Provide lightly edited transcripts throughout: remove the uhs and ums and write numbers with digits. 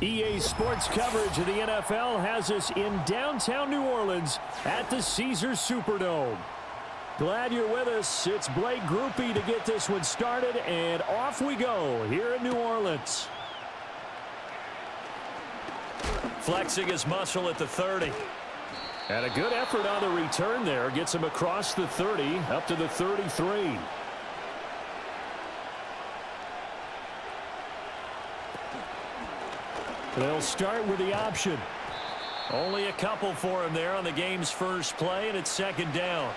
EA Sports coverage of the NFL has us in downtown New Orleans at the Caesars Superdome. Glad you're with us. It's Blake Grupe to get this one started, and off we go here in New Orleans. Flexing his muscle at the 30. And a good effort on the return there. Gets him across the 30 up to the 33. They'll start with the option. Only a couple for him there on the game's first play, and it's second down.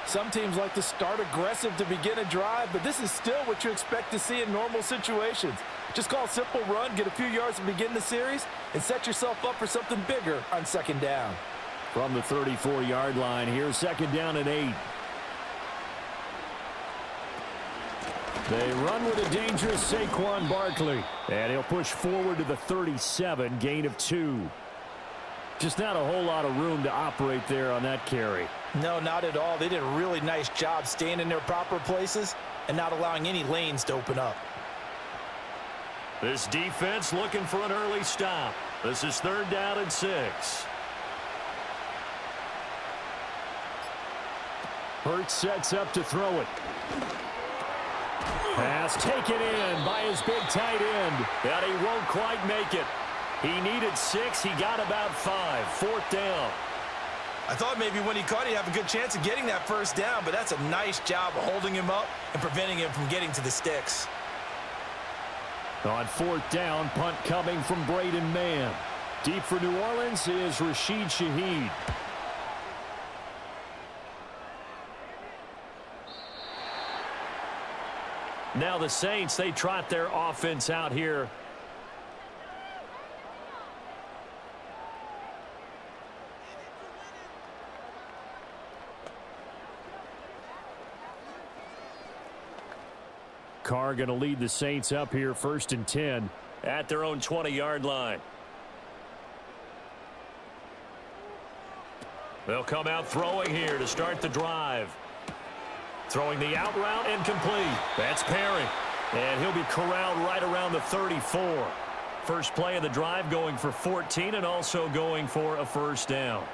Some teams like to start aggressive to begin a drive, but this is still what you expect to see in normal situations. Just call a simple run, get a few yards to begin the series, and set yourself up for something bigger on second down. From the 34-yard line here, second down and 8. They run with a dangerous Saquon Barkley. And he'll push forward to the 37, gain of 2. Just not a whole lot of room to operate there on that carry. No, not at all. They did a really nice job staying in their proper places and not allowing any lanes to open up. This defense looking for an early stop. This is third down and 6. Hurts sets up to throw it. Pass taken in by his big tight end, but he won't quite make it. He needed 6. He got about 5. Fourth down. I thought maybe when he caught, he'd have a good chance of getting that first down, but that's a nice job of holding him up and preventing him from getting to the sticks. On fourth down, punt coming from Braden Mann. Deep for New Orleans is Rashid Shaheed. Now the Saints, they trot their offense out here. Carr going to lead the Saints up here, first and 10 at their own 20-yard line. They'll come out throwing here to start the drive. Throwing the out route and complete. That's Perry. And he'll be corralled right around the 34. First play of the drive going for 14 and also going for a first down.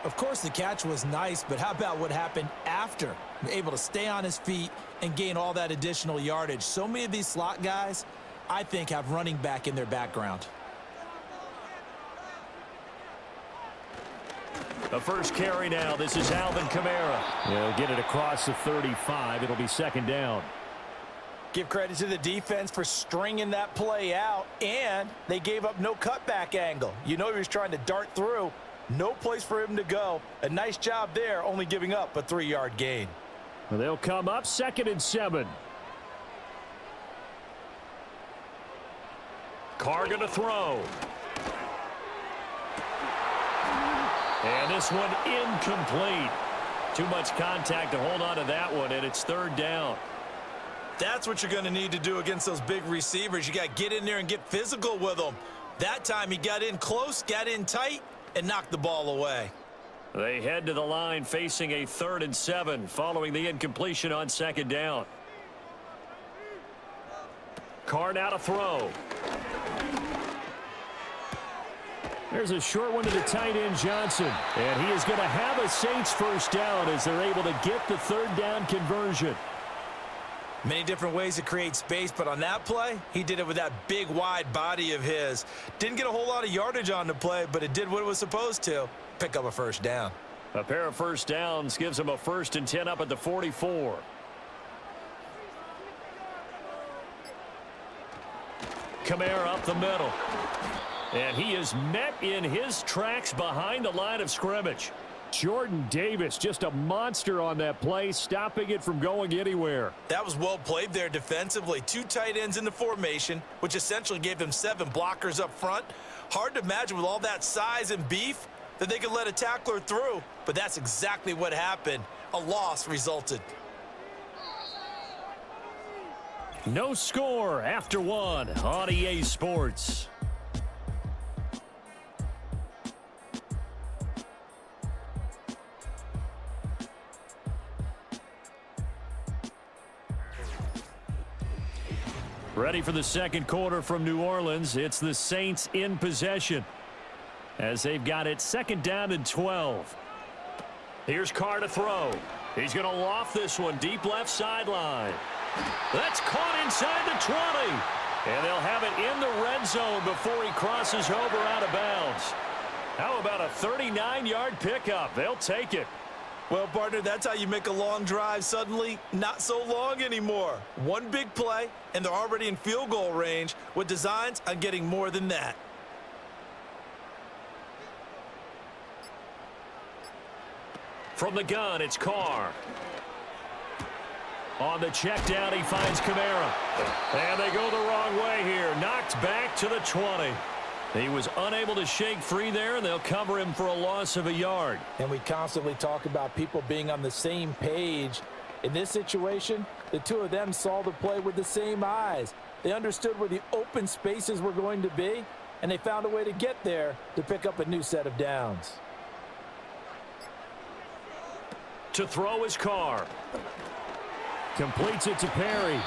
Of course, the catch was nice, but how about what happened after? Able to stay on his feet and gain all that additional yardage. So many of these slot guys, I think, have running back in their background. The first carry now. This is Alvin Kamara. He'll get it across the 35. It'll be second down. Give credit to the defense for stringing that play out, and they gave up no cutback angle. You know he was trying to dart through. No place for him to go. A nice job there, only giving up a 3-yard gain. Well, they'll come up second and 7. Carr going to throw. And this one incomplete. Too much contact to hold on to that one, and it's third down. That's what you're going to need to do against those big receivers. You got to get in there and get physical with them. That time he got in close, got in tight, and knocked the ball away. They head to the line facing a third and 7 following the incompletion on second down. Carr now to throw. There's a short one to the tight end, Johnson. And he is going to have a Saints first down as they're able to get the third down conversion. Many different ways to create space, but on that play, he did it with that big, wide body of his. Didn't get a whole lot of yardage on the play, but it did what it was supposed to. Pick up a first down. A pair of first downs gives him a first and 10 up at the 44. Kamara up the middle. And he is met in his tracks behind the line of scrimmage. Jordan Davis, just a monster on that play, stopping it from going anywhere. That was well played there defensively. 2 tight ends in the formation, which essentially gave them 7 blockers up front. Hard to imagine with all that size and beef that they could let a tackler through, but that's exactly what happened. A loss resulted. No score after 1 on EA Sports. Ready for the second quarter from New Orleans. It's the Saints in possession as they've got it second down and 12. Here's Carr to throw. He's going to loft this one deep left sideline. That's caught inside the 20. And they'll have it in the red zone before he crosses over out of bounds. How about a 39-yard pickup? They'll take it. Well, partner, that's how you make a long drive suddenly not so long anymore. One big play, and they're already in field goal range with designs on getting more than that. From the gun, it's Carr. On the check down, he finds Kamara. And they go the wrong way here. Knocked back to the 20. He was unable to shake free there, and they'll cover him for a loss of a yard. And we constantly talk about people being on the same page. In this situation, the two of them saw the play with the same eyes. They understood where the open spaces were going to be, and they found a way to get there to pick up a new set of downs. To throw his Carr. Completes it to Perry.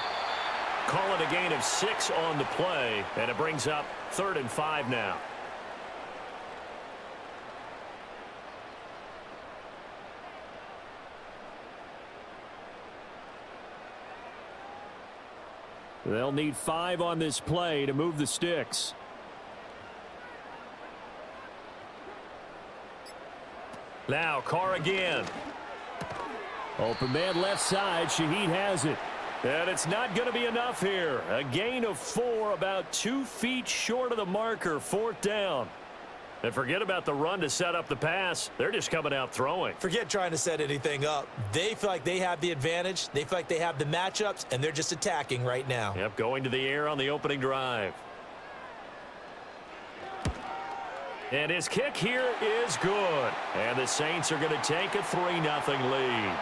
Call it a gain of 6 on the play, and it brings up 3rd and 5 now. They'll need 5 on this play to move the sticks. Now Carr again. Open man left side. Shaheed has it. And it's not going to be enough here. A gain of 4, about 2 feet short of the marker, 4th down. And forget about the run to set up the pass. They're just coming out throwing. Forget trying to set anything up. They feel like they have the advantage. They feel like they have the matchups, and they're just attacking right now. Yep, going to the air on the opening drive. And his kick here is good. And the Saints are going to take a 3-0 lead.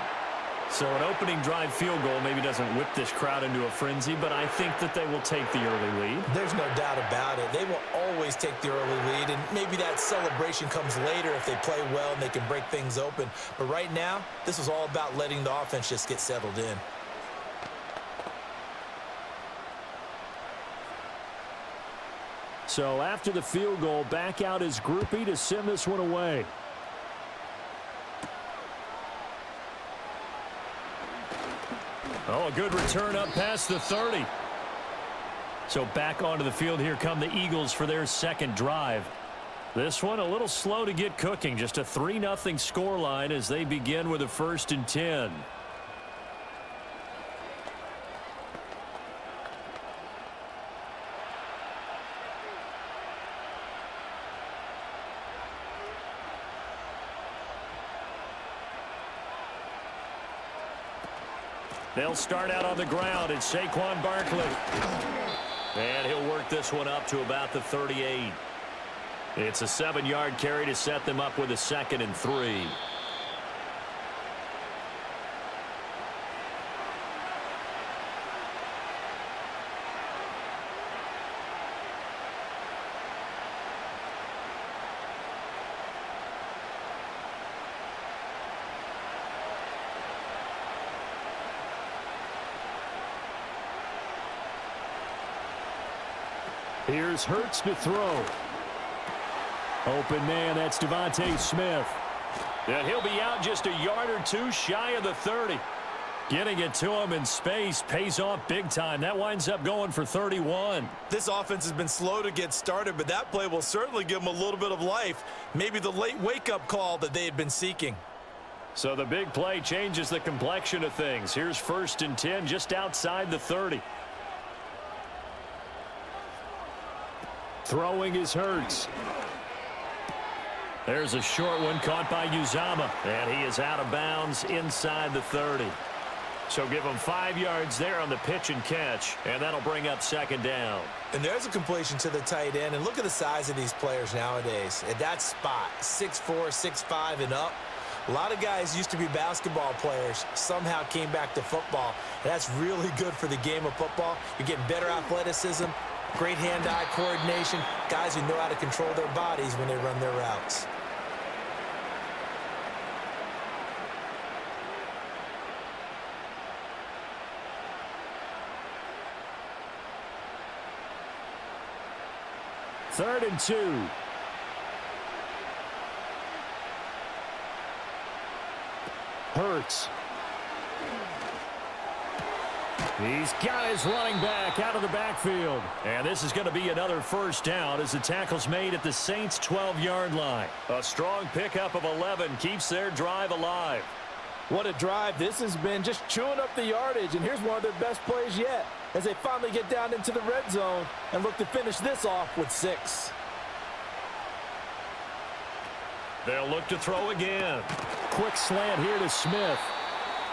So an opening drive field goal maybe doesn't whip this crowd into a frenzy, but I think that they will take the early lead. There's no doubt about it. They will always take the early lead, and maybe that celebration comes later if they play well and they can break things open. But right now, this is all about letting the offense just get settled in. So after the field goal, back out is Groupie to send this one away. Oh, a good return up past the 30. So back onto the field, here come the Eagles for their second drive. This one a little slow to get cooking. Just a 3-0 scoreline as they begin with a 1st and 10. They'll start out on the ground. It's Saquon Barkley. And he'll work this one up to about the 38. It's a 7-yard carry to set them up with a 2nd and 3. Here's Hurts to throw. Open man, that's Devontae Smith. And he'll be out just a yard or 2 shy of the 30. Getting it to him in space pays off big time. That winds up going for 31. This offense has been slow to get started, but that play will certainly give them a little bit of life. Maybe the late wake-up call that they had been seeking. So the big play changes the complexion of things. Here's 1st and 10 just outside the 30. Throwing is Hurts. There's a short one caught by Uzama, and he is out of bounds inside the 30. So give him 5 yards there on the pitch and catch, and that'll bring up 2nd down. And there's a completion to the tight end, and look at the size of these players nowadays. At that spot, 6'4", 6'5", and up. A lot of guys used to be basketball players, somehow came back to football. And that's really good for the game of football. You're getting better athleticism, great hand-eye coordination, guys who know how to control their bodies when they run their routes. 3rd and 2. Hurts. He's got his running back out of the backfield. And this is going to be another first down as the tackle's made at the Saints' 12-yard line. A strong pickup of 11 keeps their drive alive. What a drive this has been, just chewing up the yardage. And here's one of their best plays yet as they finally get down into the red zone and look to finish this off with 6. They'll look to throw again. Quick slant here to Smith.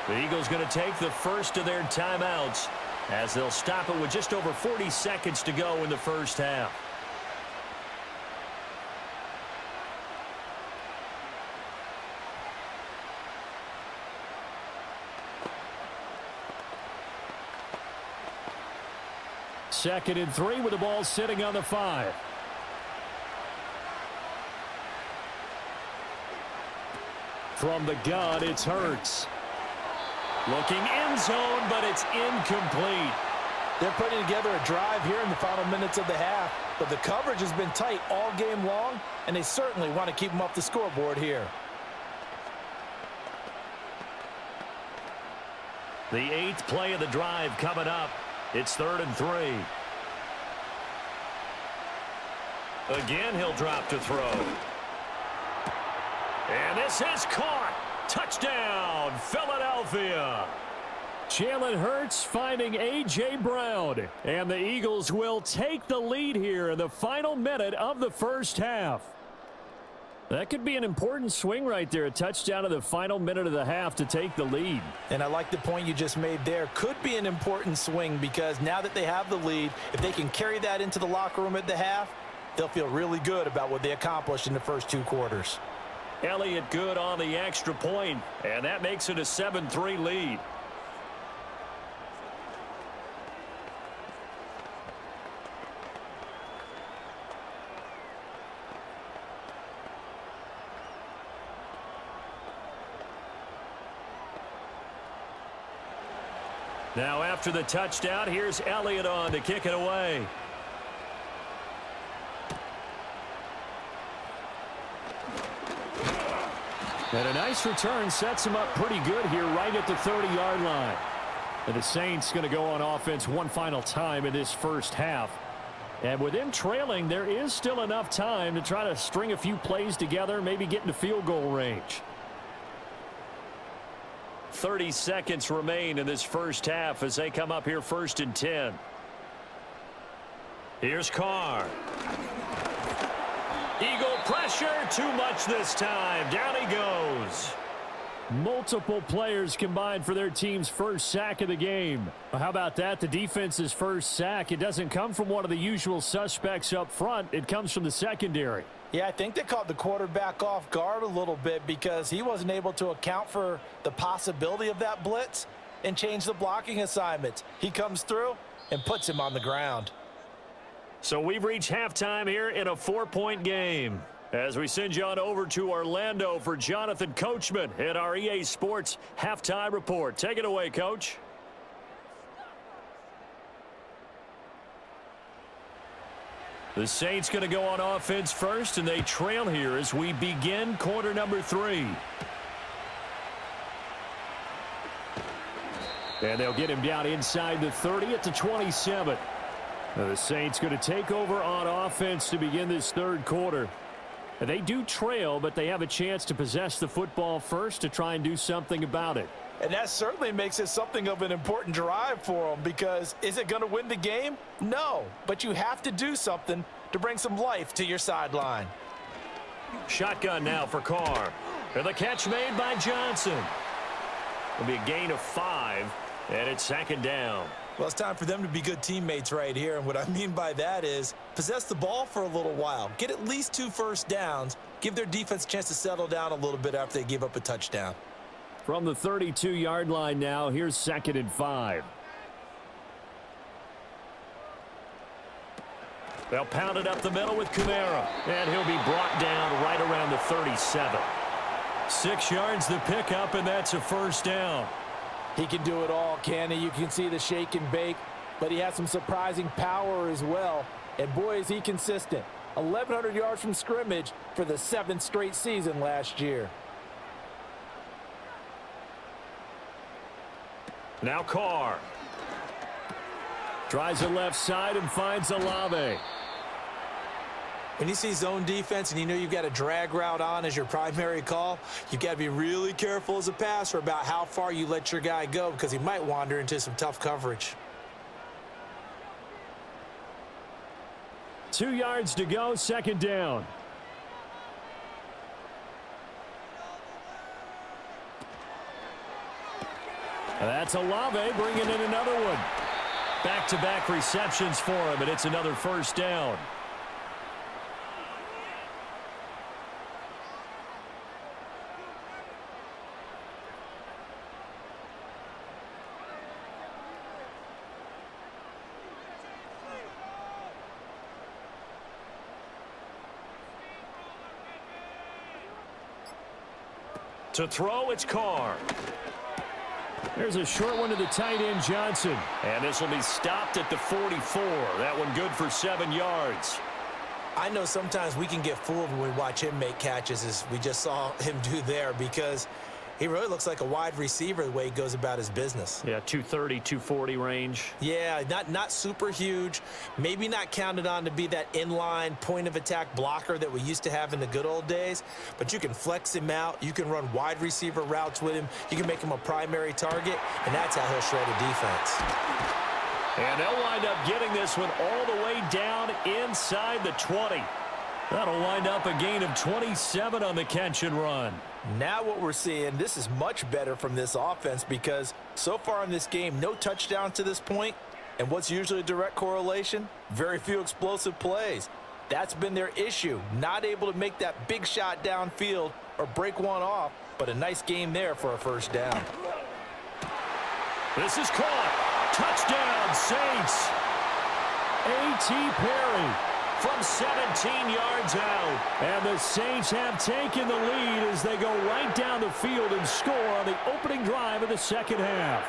The Eagles going to take the first of their timeouts as they'll stop it with just over 40 seconds to go in the first half. Second and 3 with the ball sitting on the 5. From the gun, it's Hurts. Looking end zone, but it's incomplete. They're putting together a drive here in the final minutes of the half, but the coverage has been tight all game long, and they certainly want to keep them off the scoreboard here. The 8th play of the drive coming up. It's 3rd and 3. Again, he'll drop to throw. And this is caught. Touchdown, Philadelphia. Jalen Hurts finding A.J. Brown. And the Eagles will take the lead here in the final minute of the first half. That could be an important swing right there. A touchdown in the final minute of the half to take the lead. And I like the point you just made there. Could be an important swing because now that they have the lead, if they can carry that into the locker room at the half, they'll feel really good about what they accomplished in the first 2 quarters. Elliott good on the extra point, and that makes it a 7-3 lead. Now after the touchdown, here's Elliott on to kick it away. And a nice return sets him up pretty good here right at the 30-yard line. And the Saints going to go on offense one final time in this first half. And with them trailing, there is still enough time to try to string a few plays together, maybe get into field goal range. 30 seconds remain in this first half as they come up here 1st and 10. Here's Carr. Eagle pressure, too much this time. Down he goes. Multiple players combined for their team's first sack of the game. How about that? The defense's first sack. It doesn't come from one of the usual suspects up front. It comes from the secondary. Yeah, I think they caught the quarterback off guard a little bit because he wasn't able to account for the possibility of that blitz and change the blocking assignments. He comes through and puts him on the ground. So we've reached halftime here in a 4-point game. As we send you on over to Orlando for Jonathan Coachman at our EA Sports Halftime Report. Take it away, Coach. The Saints going to go on offense first, and they trail here as we begin quarter number 3. And they'll get him down inside the 30 at the 27. Now the Saints going to take over on offense to begin this third quarter. They do trail, but they have a chance to possess the football first to try and do something about it. And that certainly makes it something of an important drive for them because is it going to win the game? No, but you have to do something to bring some life to your sideline. Shotgun now for Carr. And the catch made by Johnson. It'll be a gain of 5, and it's 2nd down. Well, it's time for them to be good teammates right here. And what I mean by that is possess the ball for a little while. Get at least 2 first downs. Give their defense a chance to settle down a little bit after they give up a touchdown. From the 32-yard line now, here's 2nd and 5. They'll pound it up the middle with Kamara. And he'll be brought down right around the 37. 6 yards the pickup, and that's a first down. He can do it all, can he? You can see the shake and bake, but he has some surprising power as well. And boy, is he consistent. 1,100 yards from scrimmage for the 7th straight season last year. Now Carr. Tries the left side and finds Olave. When you see zone defense and you know you've got a drag route on as your primary call, you've got to be really careful as a passer about how far you let your guy go because he might wander into some tough coverage. 2 yards to go, second down. And that's Olave bringing in another one. Back-to-back receptions for him, and it's another first down. To throw, it's Carr. There's a short one to the tight end, Johnson. And this will be stopped at the 44. That one good for 7 yards. I know sometimes we can get fooled when we watch him make catches, as we just saw him do there, because he really looks like a wide receiver the way he goes about his business. Yeah, 230, 240 range. Yeah, not super huge. Maybe not counted on to be that inline point-of-attack blocker that we used to have in the good old days. But you can flex him out. You can run wide receiver routes with him. You can make him a primary target, and that's how he'll shred a defense. And they'll wind up getting this one all the way down inside the 20. That'll wind up a gain of 27 on the catch and run. Now what we're seeing, this is much better from this offense because so far in this game, no touchdown to this point. And what's usually a direct correlation? Very few explosive plays. That's been their issue. Not able to make that big shot downfield or break one off, but a nice game there for a first down. This is caught. Touchdown, Saints. A.T. Perry from 17 yards out. And the Saints have taken the lead as they go right down the field and score on the opening drive of the second half.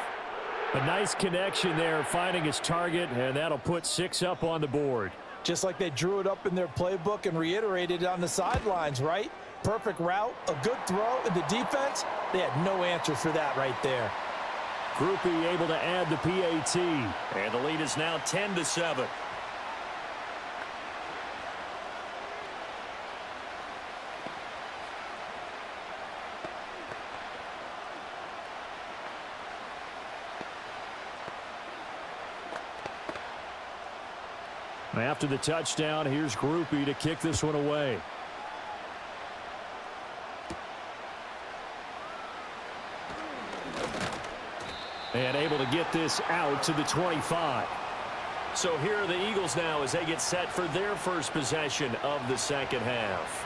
A nice connection there, finding his target, and that'll put 6 up on the board. Just like they drew it up in their playbook and reiterated it on the sidelines, right? Perfect route, a good throw, and the defense, they had no answer for that right there. Groupie able to add the PAT, and the lead is now 10-7. After the touchdown, here's Groupie to kick this one away. And able to get this out to the 25. So here are the Eagles now as they get set for their first possession of the second half.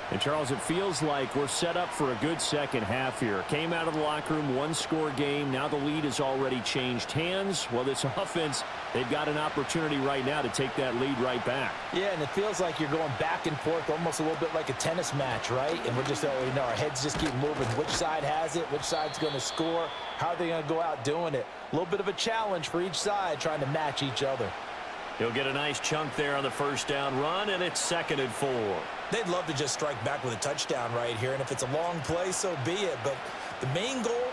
And, Charles, it feels like we're set up for a good second half here. Came out of the locker room, one-score game. Now the lead has already changed hands. Well, this offense, they've got an opportunity right now to take that lead right back. Yeah, and it feels like you're going back and forth, almost a little bit like a tennis match, right? And we're just, our heads just keep moving. Which side has it? Which side's going to score? How are they going to go out doing it? A little bit of a challenge for each side, trying to match each other. He'll get a nice chunk there on the first down run, and it's 2nd and 4. They'd love to just strike back with a touchdown right here, and if it's a long play, so be it. But the main goal,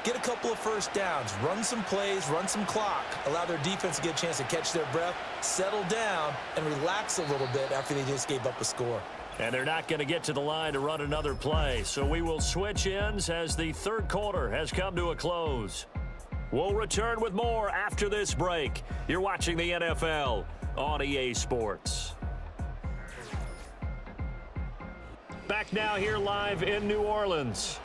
get a couple of first downs, run some plays, run some clock, allow their defense to get a chance to catch their breath, settle down, and relax a little bit after they just gave up a score. And they're not going to get to the line to run another play, so we will switch ends as the third quarter has come to a close. We'll return with more after this break. You're watching the NFL on EA Sports. Back now here live in New Orleans.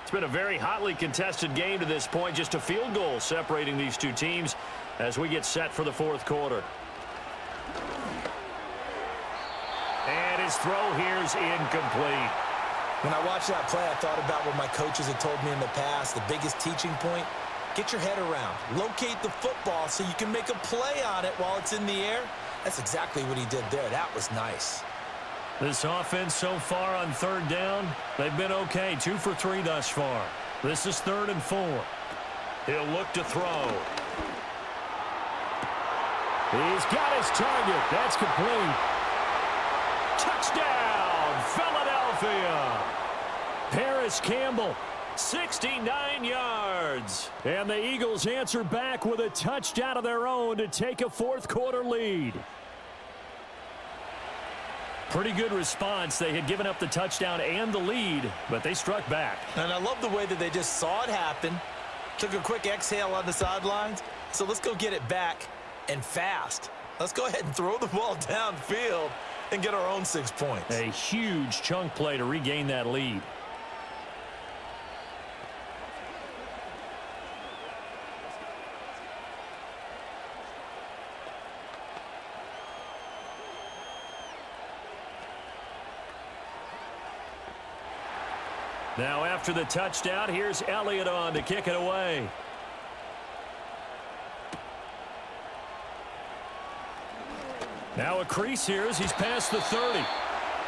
It's been a very hotly contested game to this point. Just a field goal separating these two teams as we get set for the fourth quarter. And his throw here's incomplete. When I watched that play, I thought about what my coaches had told me in the past. The biggest teaching point, get your head around. Locate the football so you can make a play on it while it's in the air. That's exactly what he did there. That was nice. This offense so far on third down, they've been okay. 2 for 3 thus far. This is 3rd and 4. He'll look to throw. He's got his target. That's complete. Touchdown, Philadelphia. Paris Campbell, 69 yards. And the Eagles answer back with a touchdown of their own to take a fourth-quarter lead. Pretty good response. They had given up the touchdown and the lead, but they struck back. And I love the way that they just saw it happen, took a quick exhale on the sidelines. So let's go get it back and fast. Let's go ahead and throw the ball downfield and get our own 6 points. A huge chunk play to regain that lead. Now after the touchdown, here's Elliott on to kick it away. Now a crease here as he's past the 30.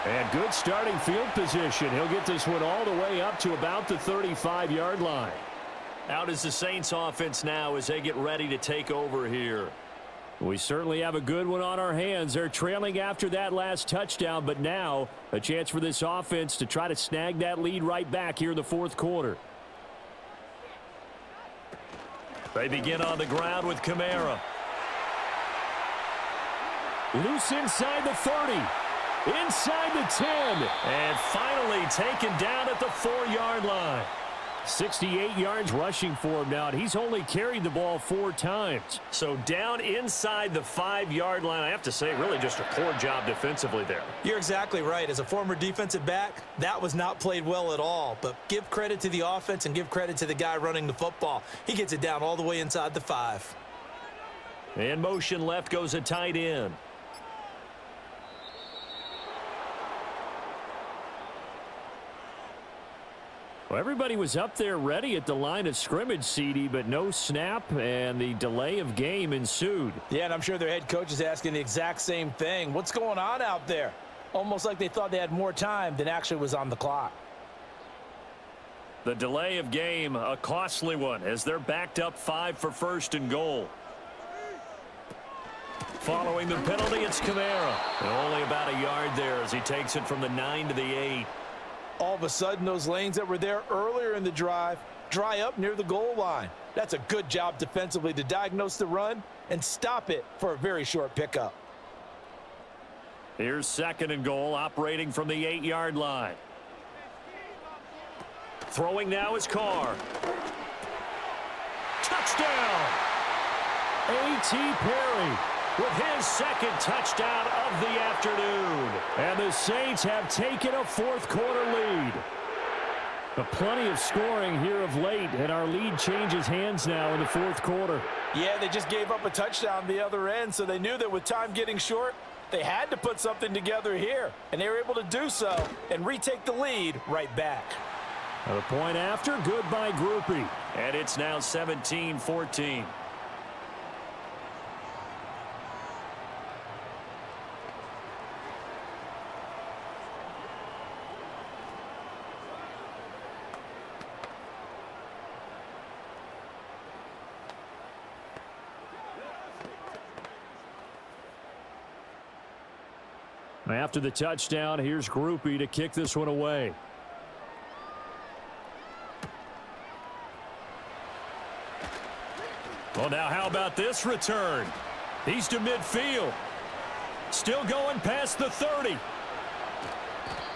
And good starting field position. He'll get this one all the way up to about the 35-yard line. Out is the Saints offense now as they get ready to take over here. We certainly have a good one on our hands. They're trailing after that last touchdown, but now a chance for this offense to try to snag that lead right back here in the fourth quarter. They begin on the ground with Kamara. Loose inside the 30. Inside the 10. And finally taken down at the 4-yard line. 68 yards rushing for him now, and he's only carried the ball 4 times. So down inside the 5-yard line, I have to say, really just a poor job defensively there. You're exactly right. As a former defensive back, that was not played well at all. But give credit to the offense and give credit to the guy running the football. He gets it down all the way inside the 5. In motion left goes a tight end. Well, everybody was up there ready at the line of scrimmage, CD, but no snap, and the delay of game ensued. Yeah, and I'm sure their head coach is asking the exact same thing. What's going on out there? Almost like they thought they had more time than actually was on the clock. The delay of game, a costly one, as they're backed up 5 for first and goal. Following the penalty, it's Kamara. And only about a yard there as he takes it from the 9 to the 8. All of a sudden, those lanes that were there earlier in the drive dry up near the goal line. That's a good job defensively to diagnose the run and stop it for a very short pickup. Here's second and goal, operating from the 8-yard line. Throwing now is Carr. Touchdown! A.T. Perry with his second touchdown of the afternoon. And the Saints have taken a fourth-quarter lead. But plenty of scoring here of late, and our lead changes hands now in the fourth quarter. Yeah, they just gave up a touchdown the other end, so they knew that with time getting short, they had to put something together here. And they were able to do so and retake the lead right back. The point after, good by Groupie. And it's now 17-14. After the touchdown, here's Groupie to kick this one away. Well, now how about this return? He's to midfield. Still going past the 30.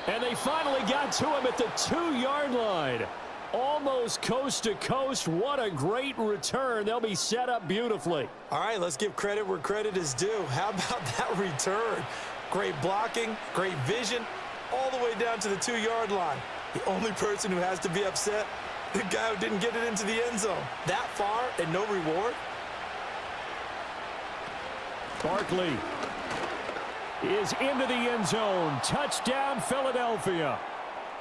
And they finally got to him at the 2-yard line. Almost coast to coast. What a great return. They'll be set up beautifully. All right, let's give credit where credit is due. How about that return? Great blocking, great vision, all the way down to the 2-yard line. The only person who has to be upset, the guy who didn't get it into the end zone. That far and no reward. Barkley is into the end zone. Touchdown, Philadelphia.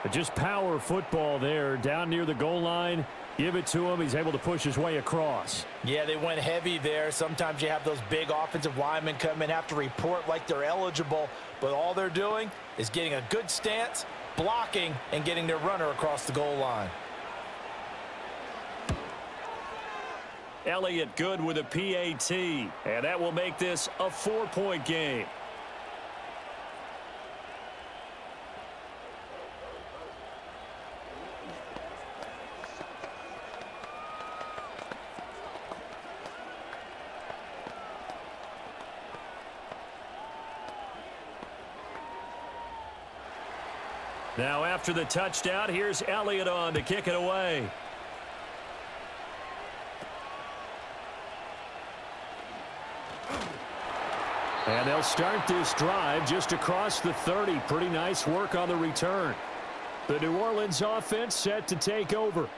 But just power football there down near the goal line. Give it to him. He's able to push his way across. Yeah, they went heavy there. Sometimes you have those big offensive linemen come in, have to report like they're eligible. But all they're doing is getting a good stance, blocking, and getting their runner across the goal line. Elliott good with a PAT. And that will make this a 4-point game. Now after the touchdown, here's Elliott on to kick it away. And they'll start this drive just across the 30. Pretty nice work on the return. The New Orleans offense set to take over.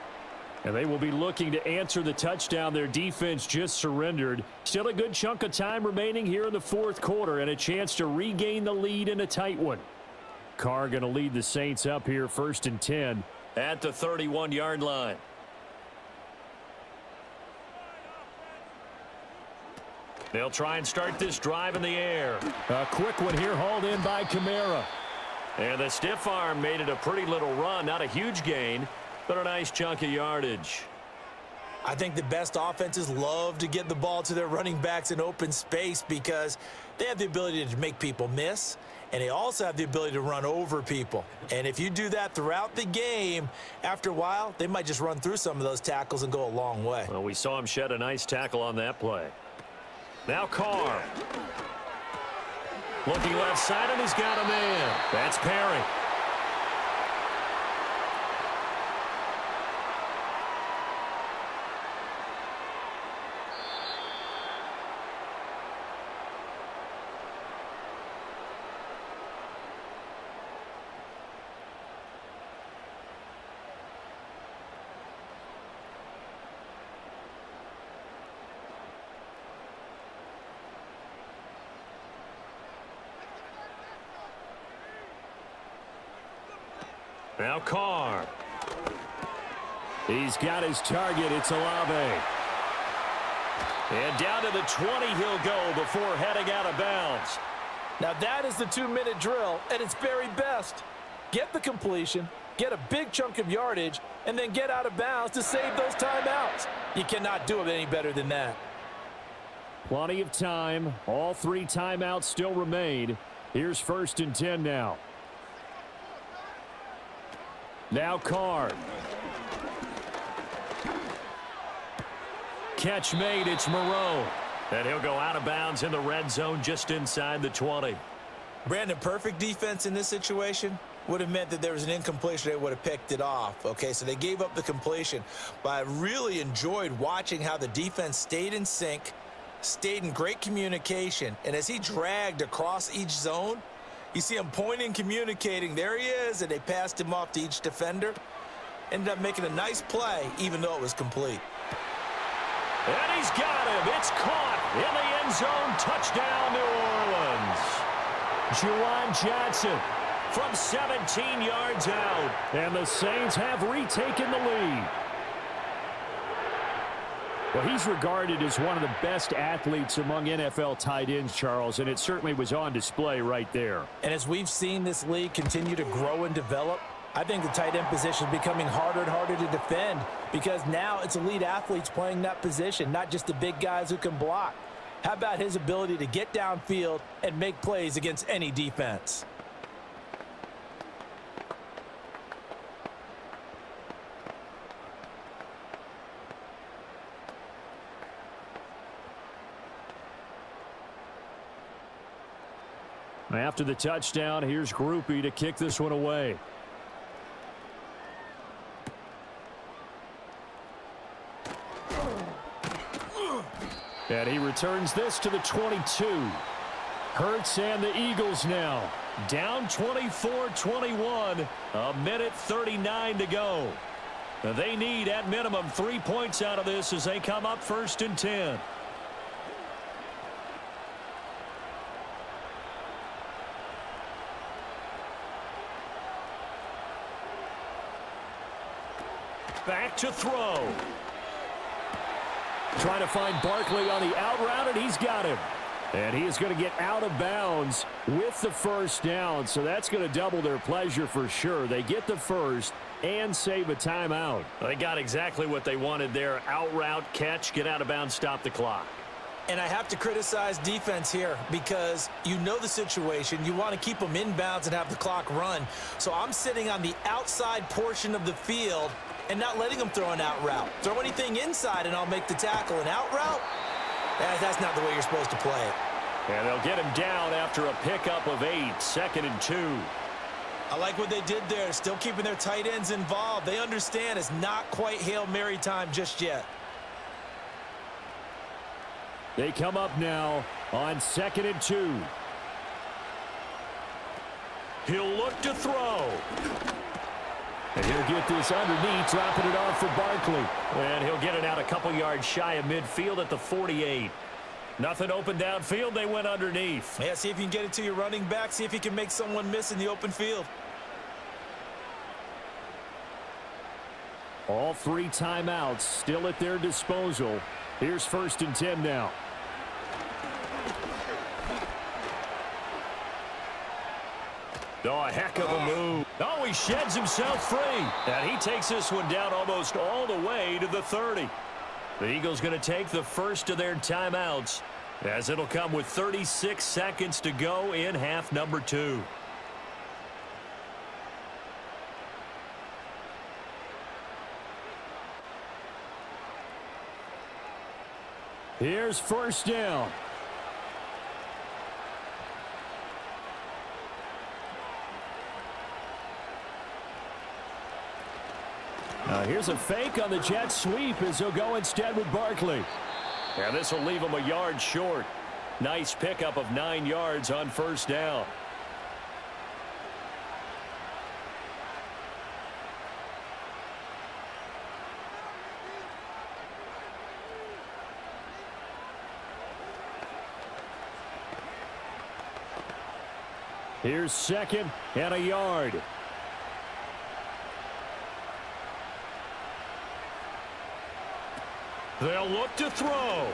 And they will be looking to answer the touchdown their defense just surrendered. Still a good chunk of time remaining here in the fourth quarter and a chance to regain the lead in a tight one. Carr going to lead the Saints up here 1st and 10 at the 31-yard line. They'll try and start this drive in the air. A quick one here hauled in by Kamara. And the stiff arm made it a pretty little run. Not a huge gain, but a nice chunk of yardage. I think the best offenses love to get the ball to their running backs in open space because they have the ability to make people miss, and they also have the ability to run over people. And if you do that throughout the game, after a while, they might just run through some of those tackles and go a long way. Well, we saw him shed a nice tackle on that play. Now Carr. Looking left side, and he's got a man. That's Perry. Now Carr. He's got his target. It's Olave. And down to the 20 he'll go before heading out of bounds. Now that is the 2-minute drill at its very best. Get the completion, get a big chunk of yardage, and then get out of bounds to save those timeouts. You cannot do it any better than that. Plenty of time. All 3 timeouts still remain. Here's 1st and 10 now. Now Carr. Catch made. It's Moreau. And he'll go out of bounds in the red zone just inside the 20. Brandon, perfect defense in this situation would have meant that there was an incompletion. They would have picked it off. Okay, so they gave up the completion. But I really enjoyed watching how the defense stayed in sync, stayed in great communication. And as he dragged across each zone, you see him pointing, communicating. There he is, and they passed him off to each defender. Ended up making a nice play, even though it was complete. And he's got him. It's caught in the end zone. Touchdown, New Orleans. Juwan Johnson from 17 yards out. And the Saints have retaken the lead. Well, he's regarded as one of the best athletes among NFL tight ends, Charles, and it certainly was on display right there. And as we've seen this league continue to grow and develop, I think the tight end position is becoming harder and harder to defend because now it's elite athletes playing that position, not just the big guys who can block. How about his ability to get downfield and make plays against any defense? After the touchdown, here's Groupie to kick this one away. And he returns this to the 22. Hurts and the Eagles now. Down 24-21. A minute 39 to go. Now they need, at minimum, 3 points out of this as they come up 1st and 10. Back to throw. Trying to find Barkley on the out route, and he's got him. And he is going to get out of bounds with the first down, so that's going to double their pleasure for sure. They get the first and save a timeout. They got exactly what they wanted there. Out route, catch, get out of bounds, stop the clock. And I have to criticize defense here because you know the situation. You want to keep them inbounds and have the clock run. So I'm sitting on the outside portion of the field and not letting them throw an out route. Throw anything inside and I'll make the tackle. An out route? That's not the way you're supposed to play it. And they'll get him down after a pickup of 8. 2nd and 2. I like what they did there, still keeping their tight ends involved. They understand it's not quite Hail Mary time just yet. They come up now on 2nd and 2. He'll look to throw. And he'll get this underneath, dropping it off for Barkley. And he'll get it out a couple yards shy of midfield at the 48. Nothing open downfield. They went underneath. Yeah, see if you can get it to your running back. See if you can make someone miss in the open field. All 3 timeouts still at their disposal. Here's 1st and 10 now. Oh, a heck of a move. Oh, he sheds himself free. And he takes this one down almost all the way to the 30. The Eagles going to take the first of their timeouts, as it'll come with 36 seconds to go in half number 2. Here's 1st down. Here's a fake on the jet sweep as he'll go instead with Barkley. And this will leave him a yard short. Nice pickup of 9 yards on 1st down. Here's 2nd and a yard. They'll look to throw.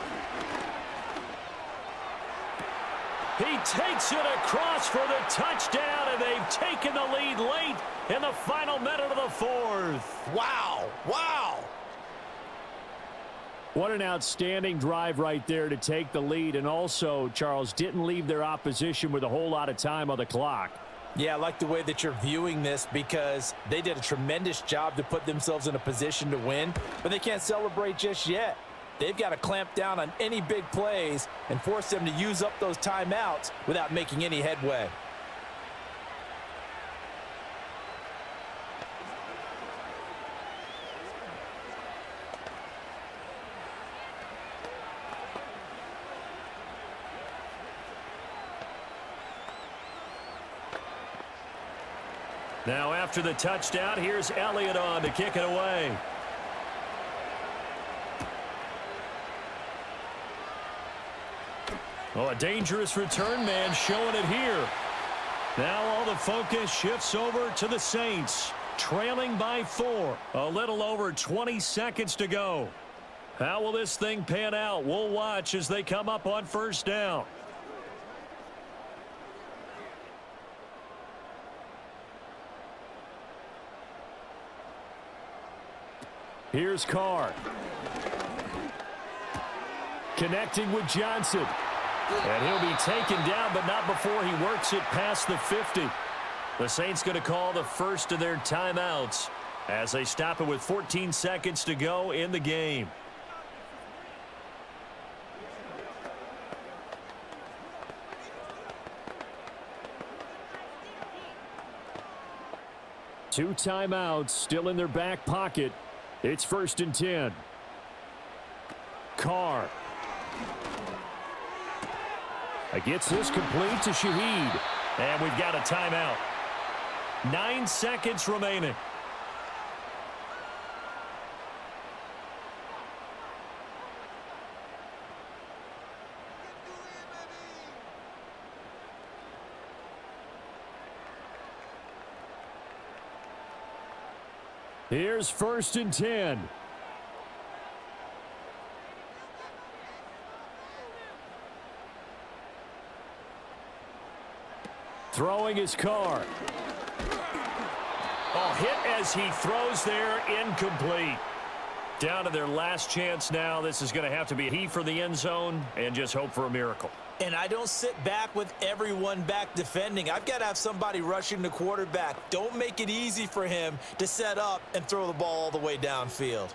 He takes it across for the touchdown, and they've taken the lead late in the final minute of the 4th. Wow. Wow. What an outstanding drive right there to take the lead, and also, Charles, didn't leave their opposition with a whole lot of time on the clock. Yeah, I like the way that you're viewing this because they did a tremendous job to put themselves in a position to win, but they can't celebrate just yet. They've got to clamp down on any big plays and force them to use up those timeouts without making any headway. Now after the touchdown, here's Elliott on to kick it away. Oh, a dangerous return man showing it here. Now all the focus shifts over to the Saints, trailing by 4. A little over 20 seconds to go. How will this thing pan out? We'll watch as they come up on 1st down. Here's Carr. Connecting with Johnson. And he'll be taken down, but not before he works it past the 50. The Saints going to call the first of their timeouts as they stop it with 14 seconds to go in the game. Two timeouts still in their back pocket. It's 1st and 10. Carr. Gets this complete to Shaheed. And we've got a timeout. 9 seconds remaining. Here's 1st and 10. Throwing his Carr. Oh, hit as he throws there, incomplete. Down to their last chance now. This is going to have to be a heave for the end zone and just hope for a miracle. And I don't sit back with everyone back defending. I've got to have somebody rushing the quarterback. Don't make it easy for him to set up and throw the ball all the way downfield.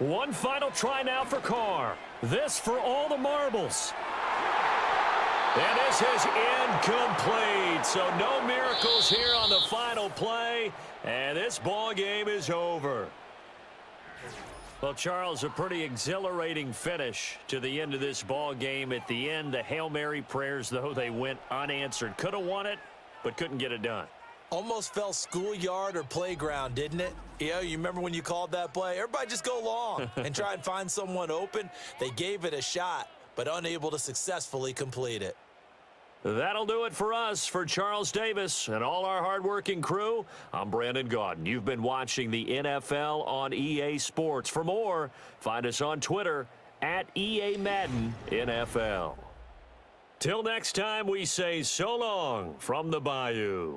One final try now for Carr. This for all the marbles. And this is incomplete. So no miracles here on the final play. And this ball game is over. Well, Charles, a pretty exhilarating finish to the end of this ball game. At the end, the Hail Mary prayers, though, they went unanswered. Could have won it, but couldn't get it done. Almost felt schoolyard or playground, didn't it? Yeah, you remember when you called that play? Everybody just go long and try and find someone open. They gave it a shot, but unable to successfully complete it. That'll do it for us. For Charles Davis and all our hardworking crew, I'm Brandon Gaudin. You've been watching the NFL on EA Sports. For more, find us on Twitter at EA Madden NFL. Till next time, we say so long from the Bayou.